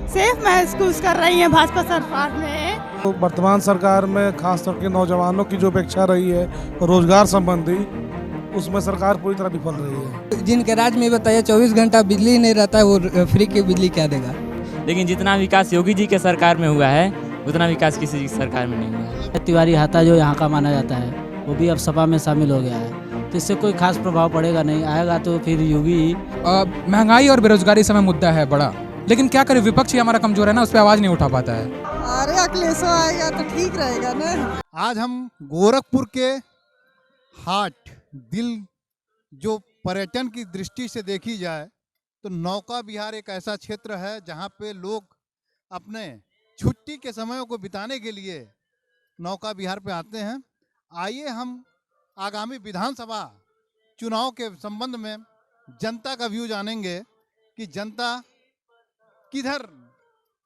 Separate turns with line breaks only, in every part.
Safe महसूस कर रही हैं भाजपा सरकार में।
तो वर्तमान सरकार में खासतौर के नौजवानों की जो अपेक्षा रही है रोजगार संबंधी, उसमें सरकार पूरी तरह विफल रही है।
जिनके राज्य में बताइए 24 घंटा बिजली नहीं रहता है, वो फ्री की बिजली क्या देगा।
लेकिन जितना विकास योगी जी के सरकार में हुआ है उतना विकास किसी सरकार में नहीं हुआ है।
तिवारी हाथा जो यहाँ का माना जाता है वो भी अब सपा में शामिल हो गया है, तो इससे कोई खास प्रभाव पड़ेगा नहीं, आएगा तो फिर योगी।
महंगाई और बेरोजगारी समय मुद्दा है बड़ा, लेकिन क्या करें, विपक्ष ही हमारा कमजोर है ना, उस पर आवाज नहीं उठा पाता है।
अरे अखिलेश आएगा तो ठीक रहेगा ना।
आज हम गोरखपुर के हाट दिल जो पर्यटन की दृष्टि से देखी जाए तो नौका विहार एक ऐसा क्षेत्र है जहां पे लोग अपने छुट्टी के समयों को बिताने के लिए नौका विहार पे आते हैं। आइए हम आगामी विधानसभा चुनाव के संबंध में जनता का व्यू जानेंगे कि जनता किधर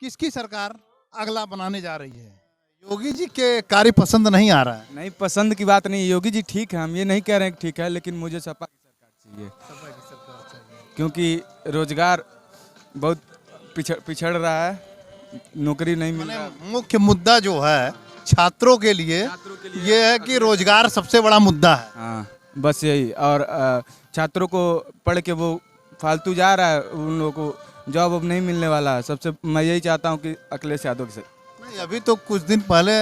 किसकी सरकार अगला बनाने जा रही है। योगी जी के कार्य पसंद नहीं आ रहा है।
नहीं, पसंद की बात नहीं, योगी जी ठीक है, हम ये नहीं कह रहे हैं कि ठीक है, लेकिन मुझे सपा की सरकार चाहिए। क्योंकि रोजगार बहुत पिछड़ रहा है, नौकरी नहीं मिल रहा।
मुख्य मुद्दा जो है छात्रों के लिए ये है कि रोजगार सबसे बड़ा मुद्दा है।
हाँ, बस यही। और छात्रों को पढ़ के वो फालतू जा रहा है, उन लोगों को जॉब अब नहीं मिलने वाला है। सबसे मैं यही चाहता हूँ कि अखिलेश यादव से।
अभी तो कुछ दिन पहले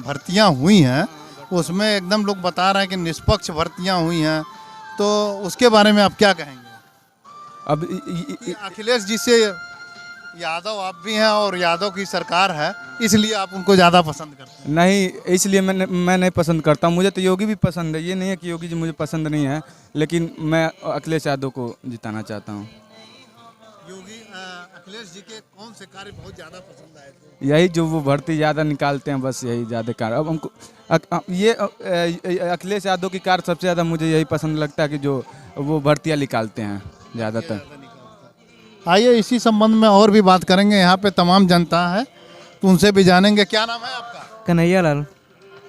भर्तियां हुई हैं, उसमें एकदम लोग बता रहे हैं कि निष्पक्ष भर्तियां हुई हैं, तो उसके बारे में आप क्या कहेंगे?
अब
अखिलेश जी से यादव आप भी हैं और यादव की सरकार है, इसलिए आप उनको ज़्यादा पसंद करते हैं?
नहीं, इसलिए मैं नहीं पसंद करता हूँ। मुझे तो योगी भी पसंद है, ये नहीं है कि योगी जी मुझे पसंद नहीं है, लेकिन मैं अखिलेश यादव को जिताना चाहता हूँ।
योगी अखिलेश जी के कौन से कार्य बहुत ज़्यादा पसंद आए थे?
यही जो वो भर्ती ज़्यादा निकालते हैं, बस यही ज़्यादा कार्य। अब हमको ये अखिलेश यादव की कार्य सबसे ज़्यादा मुझे यही पसंद लगता है कि जो वो भर्तियाँ निकालते हैं ज़्यादातर।
आइए इसी संबंध में और भी बात करेंगे। यहाँ पे तमाम जनता है, तो उनसे भी जानेंगे। क्या नाम है आपका?
कन्हैया लाल।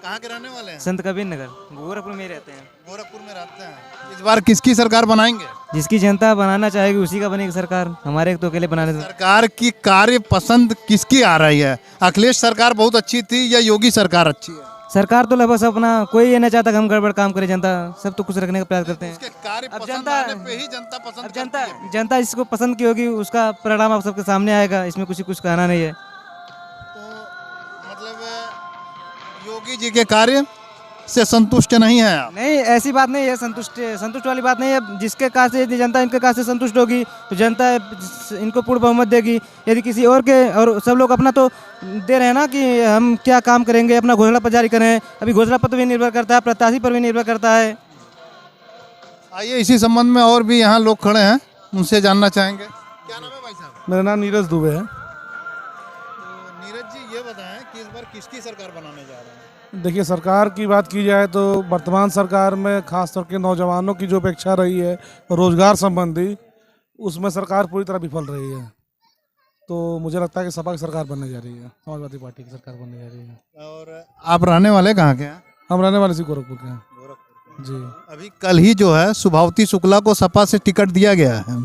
कहाँ के रहने वाले हैं?
संत कबीर नगर, गोरखपुर में रहते हैं।
गोरखपुर में रहते हैं। इस बार किसकी सरकार बनाएंगे?
जिसकी जनता बनाना चाहेगी उसी का बनेगी सरकार, हमारे तो अकेले बनाने से।
सरकार की कार्य पसंद किसकी आ रही है? अखिलेश सरकार बहुत अच्छी थी या योगी सरकार अच्छी है?
सरकार तो लगभग अपना कोई ये नहीं चाहता कि हम गड़बड़ काम करें, जनता सब तो खुश रखने का प्रयास करते हैं।
कार्य
अब
पसंद आने पे ही जनता पसंद करती है।
जनता जिसको पसंद की होगी उसका परिणाम आप सबके सामने आएगा, इसमें कुछ कहना नहीं है।
तो मतलब योगी जी के कार्य से संतुष्ट नहीं है आप?
नहीं, ऐसी बात नहीं है, संतुष्ट वाली बात नहीं है। जिसके कार्य से यदि जनता इनके कार्य से संतुष्ट होगी तो जनता इनको पूर्ण बहुमत देगी। यदि किसी और के, और सब लोग अपना तो दे रहे हैं ना कि हम क्या काम करेंगे, अपना घोषणा पत्र जारी करें। अभी घोषणा पत्र भी निर्भर करता है, प्रत्याशी पर भी निर्भर करता है।
आइए इसी संबंध में और भी यहाँ लोग खड़े हैं, उनसे जानना चाहेंगे। क्या नाम है भाई साहब?
मेरा नाम नीरज दुबे है।
तो नीरज जी ये बताएं कि इस बार किसकी सरकार बनाने जा रहे हैं?
देखिए, सरकार की बात की जाए तो वर्तमान सरकार में खासतौर के नौजवानों की जो अपेक्षा रही है रोजगार संबंधी, उसमें सरकार पूरी तरह विफल रही है। तो मुझे लगता है कि सपा की सरकार बनने जा रही है, समाजवादी पार्टी की सरकार बनने जा रही है।
और आप रहने वाले कहाँ के हैं?
हम रहने वाले गोरखपुर के हैं। जी।
अभी कल ही जो है शुभावती शुक्ला को सपा से टिकट दिया गया है,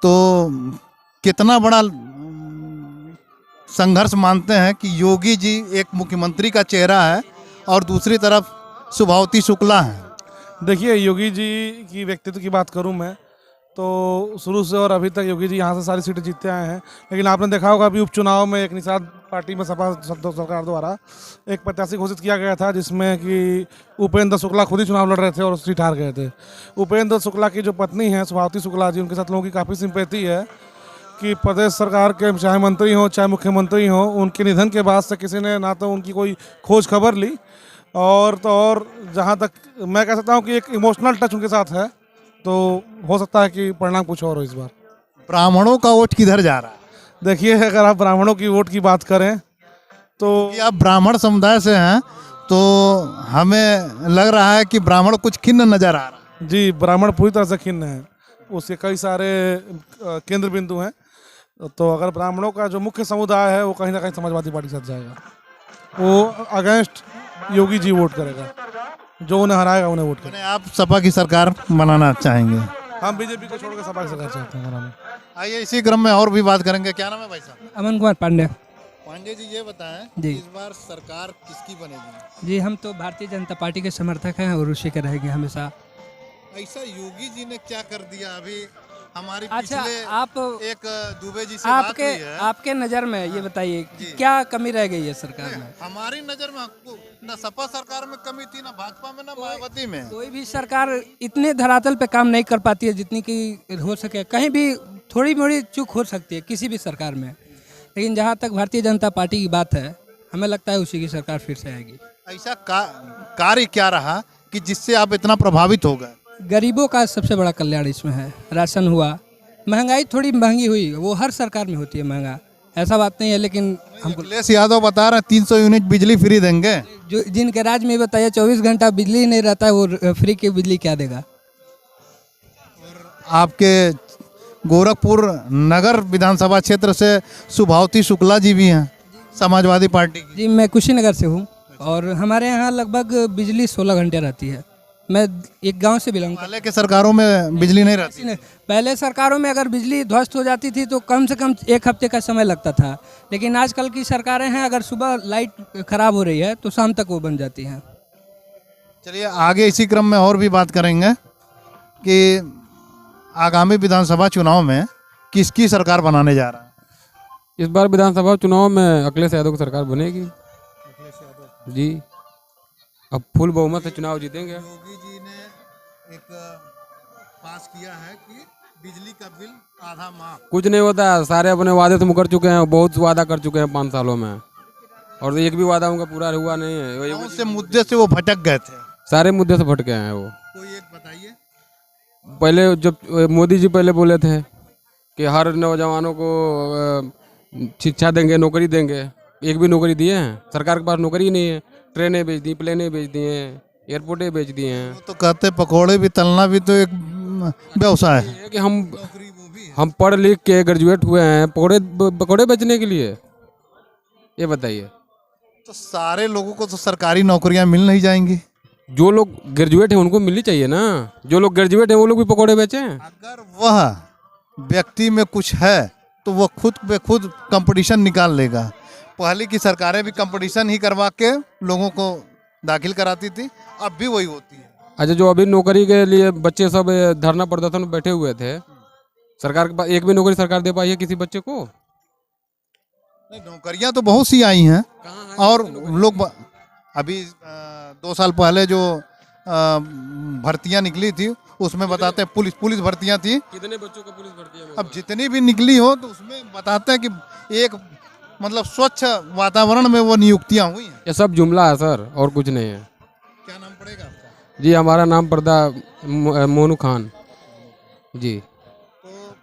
तो कितना बड़ा संघर्ष मानते हैं कि योगी जी एक मुख्यमंत्री का चेहरा है और दूसरी तरफ शुभावती शुक्ला है?
देखिए, योगी जी की व्यक्तित्व की बात करूं मैं तो शुरू से और अभी तक योगी जी यहाँ से सारी सीटें जीतते आए हैं, लेकिन आपने देखा होगा अभी उपचुनाव में एक निषाद पार्टी में सपा सरकार द्वारा एक प्रत्याशी घोषित किया गया था, जिसमें कि उपेंद्र शुक्ला खुद ही चुनाव लड़ रहे थे और सीट हार गए थे। उपेंद्र शुक्ला की जो पत्नी है शुभावती शुक्ला जी, उनके साथ लोगों की काफ़ी सिंपैथी है कि प्रदेश सरकार के चाहे मंत्री हों चाहे मुख्यमंत्री हों, उनके निधन के बाद से किसी ने ना तो उनकी कोई खोज खबर ली, और जहाँ तक मैं कह सकता हूँ कि एक इमोशनल टच उनके साथ है। तो हो सकता है कि परिणाम कुछ और हो इस बार।
ब्राह्मणों का वोट किधर जा रहा है?
देखिए, अगर आप ब्राह्मणों की वोट की बात करें तो
आप ब्राह्मण समुदाय से हैं, तो हमें लग रहा है कि ब्राह्मण कुछ खिन्न नजर आ रहा है।
जी, ब्राह्मण पूरी तरह से खिन्न है, उसके कई सारे केंद्र बिंदु हैं। तो अगर ब्राह्मणों का जो मुख्य समुदाय है वो कहीं ना कहीं समाजवादी पार्टी के साथ जाएगा, वो अगेंस्ट योगी जी वोट करेगा, जो उन्हें हराएगा उन्हें वोट करेगा।
आप सपा की सरकार बनाना चाहेंगे?
हम बीजेपी को छोड़कर सपा की सरकार चाहते हैं बनाना।
आइए इसी क्रम में और भी बात करेंगे। क्या नाम है भाई साहब?
अमन कुमार पांडे।
पांडे जी ये बताएं
जी।
इस बार सरकार किसकी बनेगी?
जी हम तो भारतीय जनता पार्टी के समर्थक हैं और उसी के रहेंगे हमेशा।
ऐसा योगी जी ने क्या कर दिया अभी? हमारी
अच्छा,
पिछले
आप
एक दुबे जी से बात हुई है।
आपके नज़र में ये बताइए कि
जी।
क्या कमी रह गई है सरकार में?
हमारी नजर में न सपा सरकार में कमी थी, न भाजपा में, न मायावती में।
कोई भी सरकार इतने धरातल पे काम नहीं कर पाती है जितनी की हो सके। कहीं भी थोड़ी मोड़ी चूक हो सकती है किसी भी सरकार में, लेकिन जहाँ तक भारतीय जनता पार्टी की बात है, हमें लगता है उसी की सरकार फिर से आएगी।
ऐसा कार्य क्या रहा कि जिससे आप इतना प्रभावित हो गए?
गरीबों का सबसे बड़ा कल्याण इसमें है। राशन हुआ, महंगाई थोड़ी महंगी हुई, वो हर सरकार में होती है महंगा, ऐसा बात नहीं है, लेकिन हमको
अखिलेश यादव बता रहे हैं 300 यूनिट बिजली फ्री देंगे।
जो जिनके राज में बताइए 24 घंटा बिजली नहीं रहता है, वो फ्री की बिजली क्या देगा?
आपके गोरखपुर नगर विधानसभा क्षेत्र से सुभावती शुक्ला जी भी हैं, समाजवादी पार्टी की।
जी मैं कुशीनगर से हूँ और हमारे यहाँ लगभग बिजली 16 घंटे रहती है। मैं एक गांव से बिलोंग
पहले के सरकारों में बिजली नहीं रहती।
पहले सरकारों में अगर बिजली ध्वस्त हो जाती थी तो कम से कम 1 हफ्ते का समय लगता था, लेकिन आजकल की सरकारें हैं, अगर सुबह लाइट खराब हो रही है तो शाम तक वो बन जाती हैं।
चलिए आगे इसी क्रम में और भी बात करेंगे कि आगामी विधानसभा चुनाव में किसकी सरकार बनाने जा रहा है?
इस बार विधानसभा चुनाव में अखिलेश यादव की सरकार बनेगी जी। अब फुल बहुमत से चुनाव जीतेंगे।
योगी जी ने एक पास किया है कि बिजली का बिल आधा माफ।
कुछ नहीं होता है, सारे अपने वादे से मुकर चुके हैं, बहुत वादा कर चुके हैं 5 सालों में, और एक भी वादा उनका पूरा हुआ नहीं है।
कौन से मुद्दे से वो भटक गए थे?
सारे मुद्दे से भटके हैं वो।
कोई एक बताइए।
पहले जब मोदी जी पहले बोले थे कि हर नौजवानों को शिक्षा देंगे, नौकरी देंगे, एक भी नौकरी दिए हैं? सरकार के पास नौकरी ही नहीं है। ट्रेनें बेच दी, प्लेनें बेच दिए हैं, एयरपोर्टें बेच दिए हैं।
तो कहते पकोड़े भी तलना भी तो एक व्यवसाय है
कि हम पढ़ लिख के ग्रेजुएट हुए हैं पकोड़े बेचने के लिए? ये बताइए।
तो सारे लोगों को तो सरकारी नौकरियां मिल नहीं जाएंगी।
जो लोग ग्रेजुएट हैं उनको मिलनी चाहिए ना। जो लोग ग्रेजुएट हैं वो लोग भी पकोड़े बेचें।
अगर वह व्यक्ति में कुछ है तो वह खुद पे खुद कंपटीशन निकाल लेगा। पहले की सरकारें भी कंपटीशन ही करवा के लोगों को दाखिल कराती थी, अब भी वही होती है।
अच्छा, जो अभी नौकरी के लिए बच्चे सब धरना प्रदर्शन में बैठे हुए थे, सरकार के पास एक भी नौकरी सरकार दे पाई है किसी बच्चे को?
नहीं, नौकरियां तो बहुत सी आई हैं। और लोग अभी 2 साल पहले जो भर्तियां निकली थी उसमें बताते हैं पुलिस भर्तियां थी।
कितने बच्चों को पुलिस भर्ती?
अब जितनी भी निकली हो तो उसमें बताते हैं कि एक मतलब स्वच्छ वातावरण में वो नियुक्तियां हुई हैं।
ये सब जुमला है सर, और कुछ नहीं है।
क्या नाम पड़ेगा आपका?
जी हमारा नाम पर्दा मोनू खान जी।
तो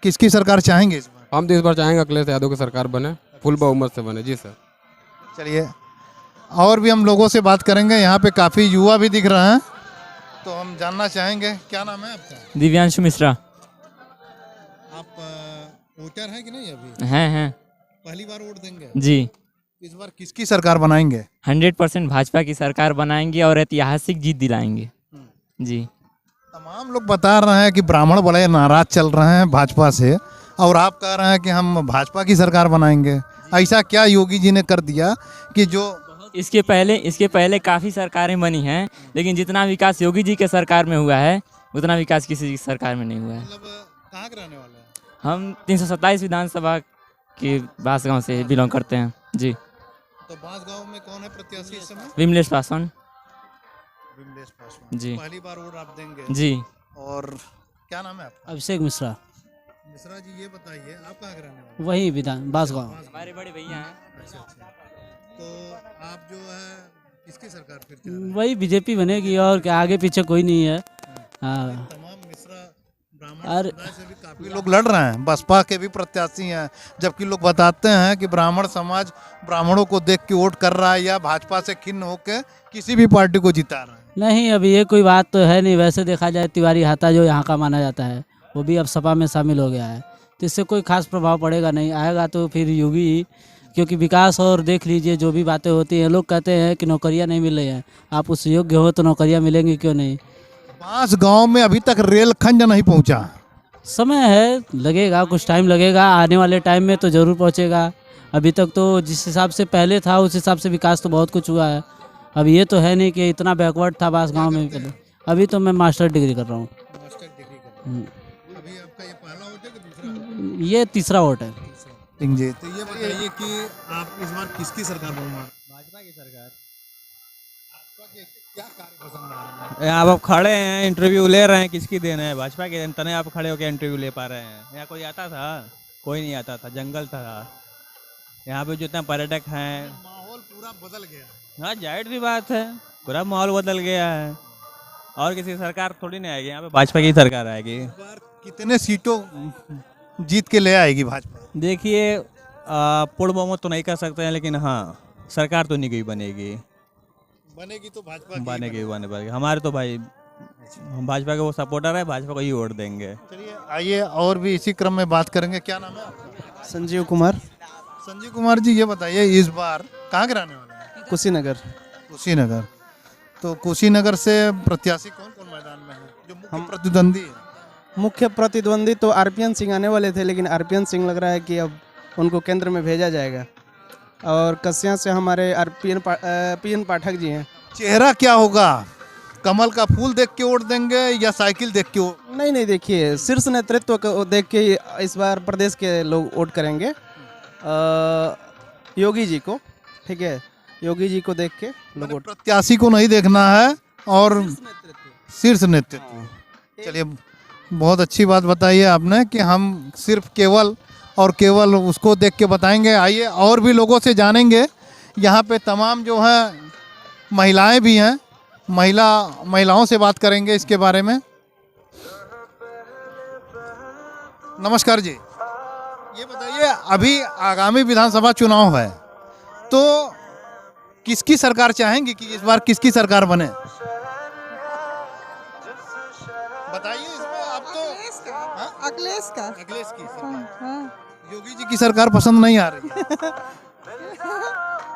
किसकी सरकार चाहेंगे इस बार?
हम तो इस बार चाहेंगे अखिलेश यादव की सरकार बने, फुल बहुमत से बने जी सर।
चलिए और भी हम लोगों से बात करेंगे। यहाँ पे काफ़ी युवा भी दिख रहे हैं, तो हम जानना चाहेंगे। क्या नाम है आपका?
दिव्यांशु मिश्रा।
आप वोटर हैं कि नहीं अभी?
हैं।
पहली बार वोट देंगे
जी।
इस बार किसकी सरकार बनाएंगे?
100% भाजपा की सरकार बनाएंगे और ऐतिहासिक जीत दिलाएंगे जी।
तमाम लोग बता रहे हैं कि ब्राह्मण बड़े नाराज चल रहे हैं भाजपा से, और आप कह रहे हैं कि हम भाजपा की सरकार बनाएंगे। ऐसा क्या योगी जी ने कर दिया कि जो
इसके पहले काफ़ी सरकारें बनी हैं, लेकिन जितना विकास योगी जी के सरकार में हुआ है उतना विकास किसी की सरकार में नहीं हुआ है।
कहाँ के रहने वाले हैं?
हम 327 विधानसभा के बांसगांव से बिलोंग करते हैं जी।
तो बांसगांव में कौन है प्रत्याशी इस समय?
विमलेश पासवान।
विमलेश पासवान जी। पहली बार वोट आप देंगे
जी।
और क्या नाम है आपका?
अभिषेक मिश्रा।
मिश्रा जी ये बताइए आप कहाँ के रहने वाले?
वही विधान बांसगांव।
हमारे बड़े भैया हैं।
अच्छा। तो आप जो है किसकी सरकार फिर चाह रहे हैं?
वही बीजेपी बनेगी, और क्या, आगे पीछे कोई नहीं है। हाँ,
तमाम मिश्रा ब्राह्मण
और
समुदाय से भी काफी लोग लड़ रहे हैं, बसपा के भी प्रत्याशी हैं, जबकि लोग बताते हैं कि ब्राह्मण समाज ब्राह्मणों को देख के वोट कर रहा है या भाजपा से खिन्न होकर किसी भी पार्टी को जिता रहा है।
नहीं, अभी ये कोई बात तो है नहीं। वैसे देखा जाए तिवारी हाथा जो यहाँ का माना जाता है वो भी अब सपा में शामिल हो गया है, तो इससे कोई खास प्रभाव पड़ेगा नहीं। आएगा तो फिर योगी, क्योंकि विकास और देख लीजिए जो भी बातें होती हैं, लोग कहते हैं कि नौकरियां नहीं मिल रही हैं। आप उस योग्य हो तो नौकरियां मिलेंगी क्यों नहीं?
बांसगांव में अभी तक रेलखंड नहीं पहुंचा।
समय है, लगेगा, कुछ टाइम लगेगा, आने वाले टाइम में तो ज़रूर पहुंचेगा। अभी तक तो जिस हिसाब से पहले था उस हिसाब से विकास तो बहुत कुछ हुआ है। अब ये तो है नहीं कि इतना बैकवर्ड था बास गांव में पहले। अभी तो मैं मास्टर डिग्री कर रहा हूँ।
मास्टर डिग्री कर अभी आपका ये पहला वोट है कि दूसरा?
ये तीसरा वोट है।
सिंह जी, तो ये बताइए कि आप इस बार किसकी सरकार बनवा?
भाजपा की सरकार।
क्या कार्य पसंद आ रहा है?
यहाँ आप खड़े हैं, इंटरव्यू ले रहे हैं, किसकी देना है? भाजपा के तने आप खड़े होकर इंटरव्यू ले पा रहे हैं? यहाँ कोई आता था? कोई नहीं आता था, जंगल था। यहाँ पे जितने पर्यटक हैं,
माहौल पूरा बदल गया।
हाँ जाहिर सी बात है, पूरा माहौल बदल गया है। और किसी सरकार थोड़ी नहीं आएगी, यहाँ पे भाजपा की सरकार आएगी।
इस बार कितने सीटों जीत के ले आएगी भाजपा?
देखिए, पूर्ण बहुमत तो नहीं कर सकते हैं, लेकिन हाँ सरकार तो नहीं कोई बनेगी।
बनेगी तो भाजपा की
बनेगी, बने पाएगी। हमारे तो भाई हम भाजपा के वो सपोर्टर है, भाजपा को ही वोट देंगे।
चलिए आइए और भी इसी क्रम में बात करेंगे। क्या नाम है आपका?
संजीव कुमार,
संजीव कुमार जी, ये बताइए इस बार कहाँ के रहने वाले हैं?
कुशीनगर।
कुशीनगर। तो कुशीनगर से प्रत्याशी कौन कौन मैदान में है जो मुख्य प्रतिद्वंदी है?
मुख्य प्रतिद्वंदी तो आरपीएन सिंह आने वाले थे, लेकिन आरपीएन सिंह लग रहा है कि अब उनको केंद्र में भेजा जाएगा। और कसिया से हमारे पीएन पाठक जी हैं।
चेहरा क्या होगा? कमल का फूल देख के वोट देंगे या साइकिल देख के
नहीं, देखिए शीर्ष नेतृत्व को देख के इस बार प्रदेश के लोग वोट करेंगे। योगी जी को, ठीक है, योगी जी को देख के लोग वोट।
प्रत्याशी को नहीं देखना है और शीर्ष नेतृत्व। चलिए, बहुत अच्छी बात बताई है आपने कि हम सिर्फ केवल उसको देख के बताएंगे। आइए और भी लोगों से जानेंगे। यहाँ पे तमाम जो है महिलाएं भी हैं, महिलाओं से बात करेंगे इसके बारे में। नमस्कार जी, ये बताइए अभी आगामी विधानसभा चुनाव है तो किसकी सरकार चाहेंगे कि इस बार किसकी सरकार बने? बताइए इसमें। आप तो
अखिलेश का।
अखिलेश की सरकार।
हाँ।
योगी जी की सरकार पसंद नहीं आ रही है।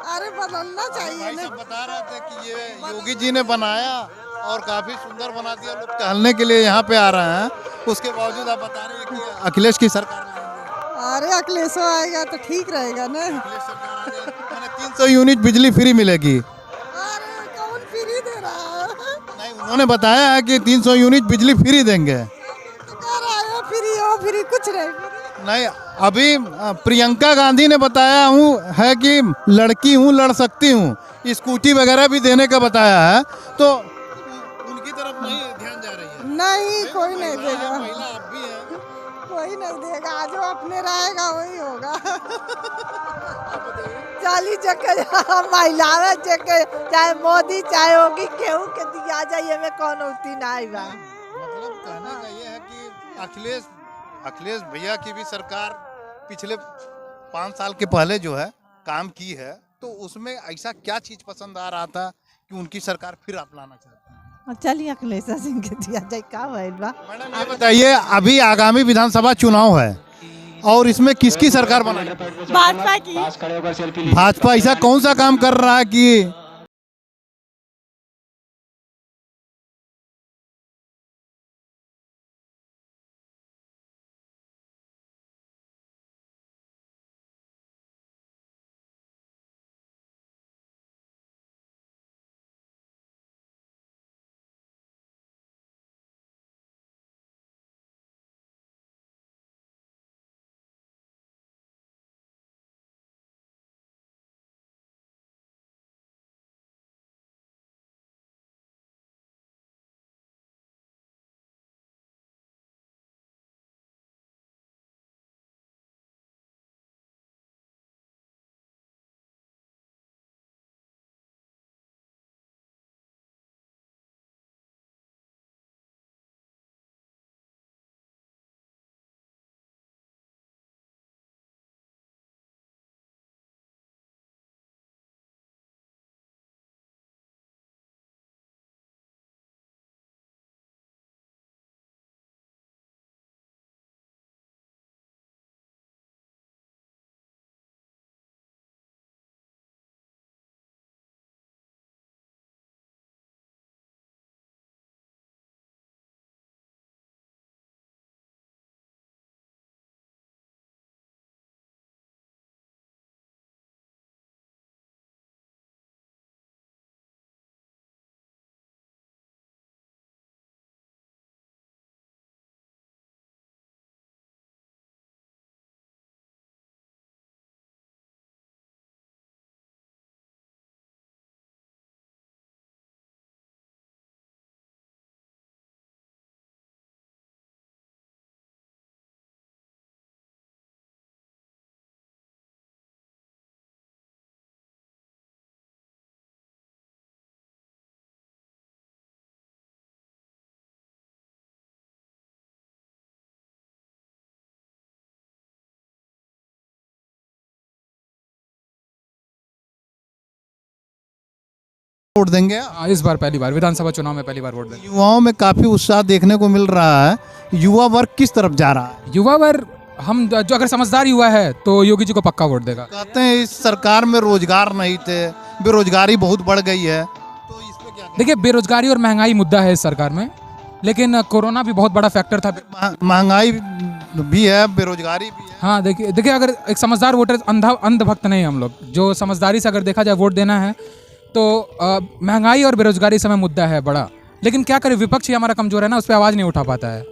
अरे बदलना चाहिए
भाई
ना।
साहब बता रहे थे कि ये योगी जी ने बनाया और काफी सुंदर बना दिया, लोग टहलने के लिए यहाँ पे आ रहे हैं। उसके बावजूद आप बता रहे हैं कि अखिलेश की सरकार लाएंगे।
अरे अखिलेश आएगा तो ठीक रहेगा ना।
अखिलेश सरकार आ जाए, मैंने 300 यूनिट बिजली फ्री मिलेगी।
अरे कौन फ्री दे रहा है?
नहीं, उन्होंने बताया है कि 300 यूनिट बिजली फ्री देंगे।
कर रहा है फ्री कुछ नहीं।
नहीं, अभी प्रियंका गांधी ने बताया है कि लड़की हूँ, लड़ सकती हूँ, स्कूटी वगैरह भी देने का बताया है। तो उनकी तरफ नहीं ध्यान जा रही है?
नहीं, कोई नहीं देगा।
महिला आप भी हैं।
कोई नहीं देगा, जो अपने रहेगा वही होगा। चाली जगह महिला जगह, चाहे मोदी चाहे होगी, केहू के दिया जाइए में कौन होती नहीं बा।
मतलब कहने का ये है कि अखिलेश भैया की भी सरकार पिछले 5 साल के पहले जो है काम की है, तो उसमें ऐसा क्या चीज पसंद आ रहा था कि उनकी सरकार फिर आप लाना चाहते हैं?
चलिए अखिलेश सिंह के दिया जाए, का भइल बा।
मैडम ये बताइए, अभी आगामी विधानसभा चुनाव है और इसमें किसकी सरकार बनाई?
भाजपा की।
भाजपा ऐसा कौन सा काम कर रहा है कि वोट देंगे आप?
इस बार पहली बार विधानसभा चुनाव में पहली बार वोट देंगे।
युवाओं में काफी उत्साह देखने को मिल रहा है, युवा वर्ग किस तरफ जा रहा है?
युवा वर्ग हम जो अगर समझदार युवा है तो योगी जी को पक्का वोट देगा।
कहते हैं इस सरकार में रोजगार नहीं थे, बेरोजगारी बहुत बढ़ गई है, तो इस पे क्या?
देखिए, बेरोजगारी और महंगाई मुद्दा है इस सरकार में, लेकिन कोरोना भी बहुत बड़ा फैक्टर था।
महंगाई भी है, बेरोजगारी भी है।
हाँ, देखिए अगर एक समझदार वोटर, अंधभक्त नहीं हम लोग, जो समझदारी से अगर देखा जाए वोट देना है तो महंगाई और बेरोजगारी इस समय मुद्दा है बड़ा, लेकिन क्या करें, विपक्ष ही हमारा कमजोर है ना, उस पर आवाज़ नहीं उठा पाता है।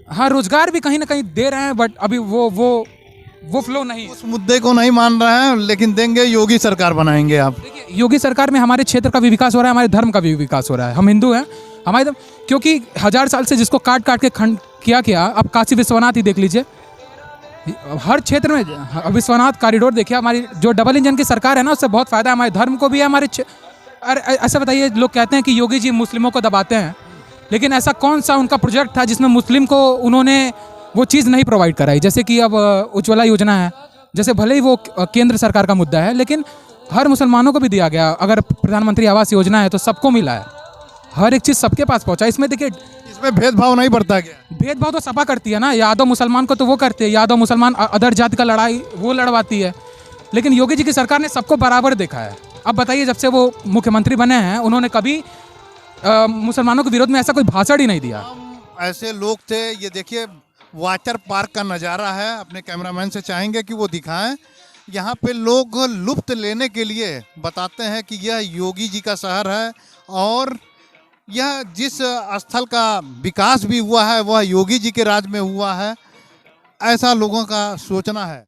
हाँ, रोजगार भी कहीं ना कहीं दे रहे हैं, बट अभी वो फ्लो नहीं है।
उस मुद्दे को नहीं मान रहे हैं, लेकिन देंगे, योगी सरकार बनाएंगे आप?
देखिए, योगी सरकार में हमारे क्षेत्र का भी विकास हो रहा है, हमारे धर्म का भी विकास हो रहा है। हम हिंदू हैं, हमारे क्योंकि 1000 साल से जिसको काट काट के खंड किया, अब काशी विश्वनाथ ही देख लीजिए, हर क्षेत्र में विश्वनाथ कॉरिडोर देखिए। हमारी जो डबल इंजन की सरकार है ना, उससे बहुत फायदा है, हमारे धर्म को भी है, हमारे ऐसा बताइए, लोग कहते हैं कि योगी जी मुस्लिमों को दबाते हैं, लेकिन ऐसा कौन सा उनका प्रोजेक्ट था जिसमें मुस्लिम को उन्होंने वो चीज़ नहीं प्रोवाइड कराई? जैसे कि अब उज्ज्वला योजना है, जैसे भले ही वो केंद्र सरकार का मुद्दा है, लेकिन हर मुसलमानों को भी दिया गया। अगर प्रधानमंत्री आवास योजना है तो सबको मिला है, हर एक चीज़ सबके पास पहुंचा। इसमें देखिए,
इसमें भेदभाव नहीं बढ़ता क्या?
भेदभाव तो सपा करती है ना, यादव मुसलमान को तो वो करते हैं, यादव मुसलमान अदर जाति का लड़ाई वो लड़वाती है, लेकिन योगी जी की सरकार ने सबको बराबर देखा है। अब बताइए, जब से वो मुख्यमंत्री बने हैं, उन्होंने कभी मुसलमानों के विरोध में ऐसा कोई भाषण ही नहीं दिया।
ऐसे लोग थे। ये देखिए, वाटर पार्क का नज़ारा है, अपने कैमरामैन से चाहेंगे कि वो दिखाएं। यहाँ पे लोग लुत्फ लेने के लिए बताते हैं कि यह योगी जी का शहर है, और यह जिस स्थल का विकास भी हुआ है वह योगी जी के राज में हुआ है, ऐसा लोगों का सोचना है।